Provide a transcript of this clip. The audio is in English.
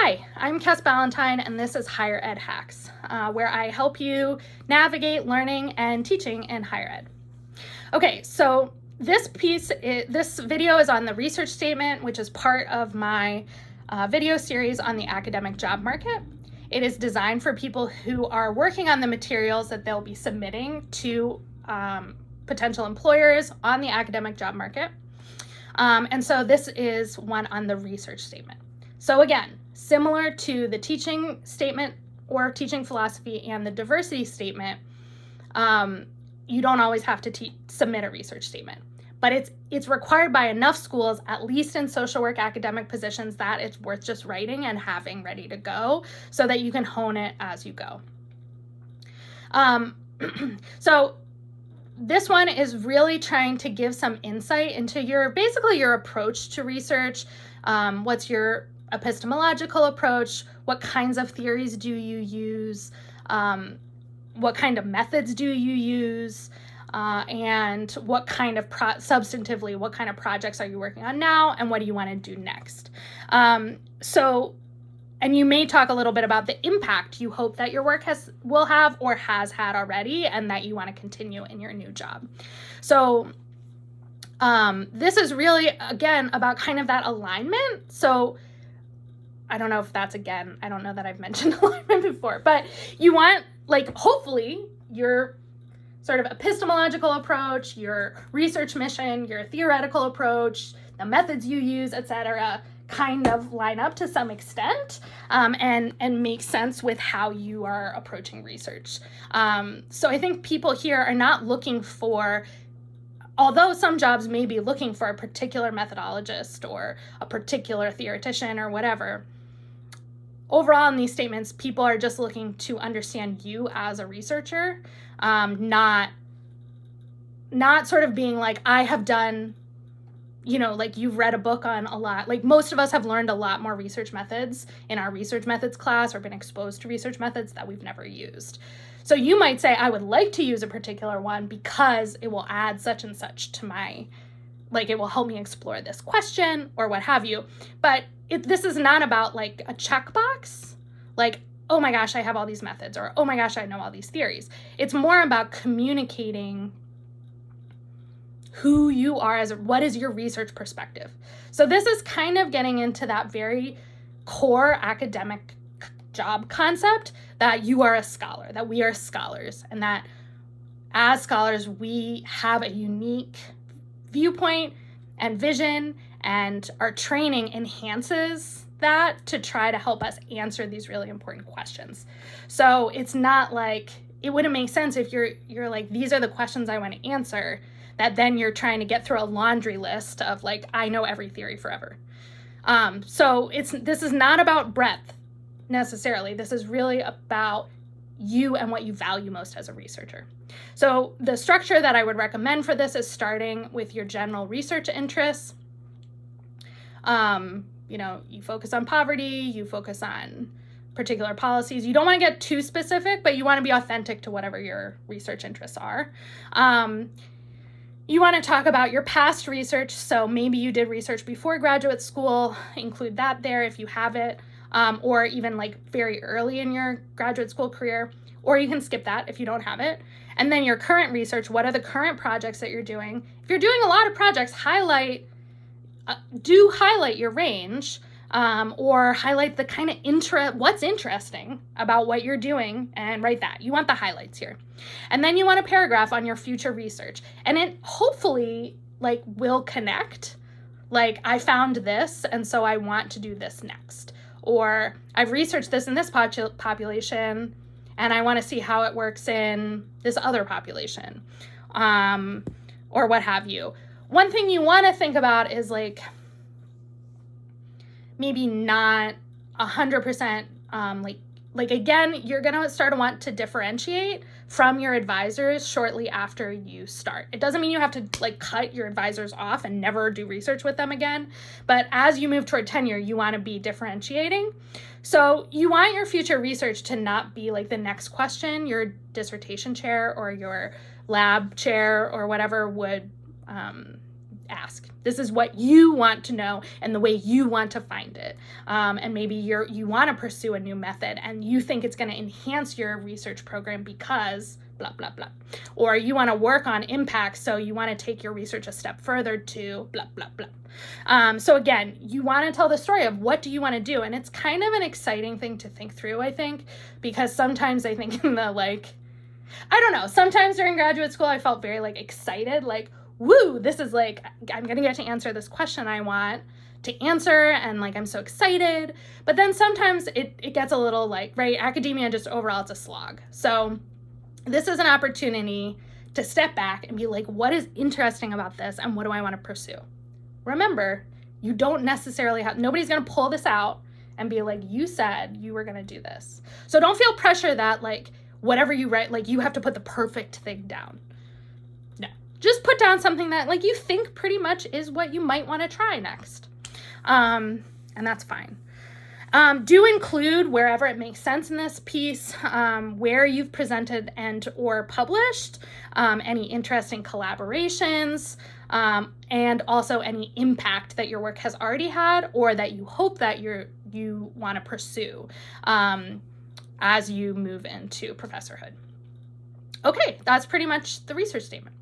Hi, I'm Cass Ballantyne, and this is Higher Ed Hacks, where I help you navigate learning and teaching in higher ed. Okay, so this video is on the research statement, which is part of my video series on the academic job market. It is designed for people who are working on the materials that they'll be submitting to potential employers on the academic job market. And so this is one on the research statement. So again, similar to the teaching statement or teaching philosophy and the diversity statement, you don't always have to submit a research statement, but it's required by enough schools, at least in social work academic positions, that it's worth just writing and having ready to go so that you can hone it as you go. So this one is really trying to give some insight into basically your approach to research. What's your epistemological approach? What kinds of theories do you use? What kind of methods do you use? And what kind of substantively, what kind of projects are you working on now? And what do you want to do next? And you may talk a little bit about the impact you hope that your work will have or has had already, and that you want to continue in your new job. So this is really, again, about kind of that alignment. So I don't know if that's, again, I don't know that I've mentioned alignment before, but you want, hopefully your sort of epistemological approach, your research mission, your theoretical approach, the methods you use, etc., kind of line up to some extent and make sense with how you are approaching research. So I think people here are not looking for, although some jobs may be looking for a particular methodologist or a particular theoretician or whatever, overall in these statements, people are just looking to understand you as a researcher, not sort of being like, I have done, you've read a book on a lot. Most of us have learned a lot more research methods in our research methods class or been exposed to research methods that we've never used. So you might say, I would like to use a particular one because it will add such and such to my, it will help me explore this question or what have you. But this is not about a checkbox, oh my gosh, I have all these methods, or oh my gosh, I know all these theories. It's more about communicating who you are what is your research perspective. So this is kind of getting into that very core academic job concept that you are a scholar, that we are scholars, and that as scholars, we have a unique viewpoint and vision, and our training enhances that to try to help us answer these really important questions. So it's not it wouldn't make sense if you're like, these are the questions I want to answer, that then you're trying to get through a laundry list of I know every theory forever. So this is not about breadth necessarily. This is really about you and what you value most as a researcher. So the structure that I would recommend for this is starting with your general research interests. You focus on poverty, you focus on particular policies. You don't want to get too specific, but you want to be authentic to whatever your research interests are. You want to talk about your past research. So maybe you did research before graduate school, include that there if you have it, or even very early in your graduate school career, or you can skip that if you don't have it. And then your current research, what are the current projects that you're doing? If you're doing a lot of projects, highlight your range, or highlight the kind of what's interesting about what you're doing, and write that. You want the highlights here. And then you want a paragraph on your future research. And it hopefully will connect. I found this, and so I want to do this next. Or I've researched this in this population, and I want to see how it works in this other population, or what have you. One thing you want to think about is maybe not 100%, again, you're going to start to want to differentiate from your advisors shortly after you start. It doesn't mean you have to cut your advisors off and never do research with them again. But as you move toward tenure, you want to be differentiating. So you want your future research to not be the next question your dissertation chair or your lab chair or whatever would ask. This is what you want to know and the way you want to find it. And maybe you want to pursue a new method and you think it's going to enhance your research program because blah, blah, blah. Or you want to work on impact, so you want to take your research a step further to blah, blah, blah. So again, you want to tell the story of what do you want to do? And it's kind of an exciting thing to think through, I think, because sometimes I think in the I don't know, sometimes during graduate school, I felt very excited, woo, this is I'm going to get to answer this question I want to answer, and I'm so excited. But then sometimes it gets a little right, academia just overall, it's a slog. So this is an opportunity to step back and be what is interesting about this and what do I want to pursue? Remember, you don't necessarily nobody's going to pull this out and be you said you were going to do this. So don't feel pressure that whatever you write, you have to put the perfect thing down. No, just put down something that you think pretty much is what you might want to try next. And that's fine. Do include, wherever it makes sense in this piece, where you've presented and or published, any interesting collaborations, and also any impact that your work has already had or that you hope that you want to pursue as you move into professorhood. Okay, that's pretty much the research statement.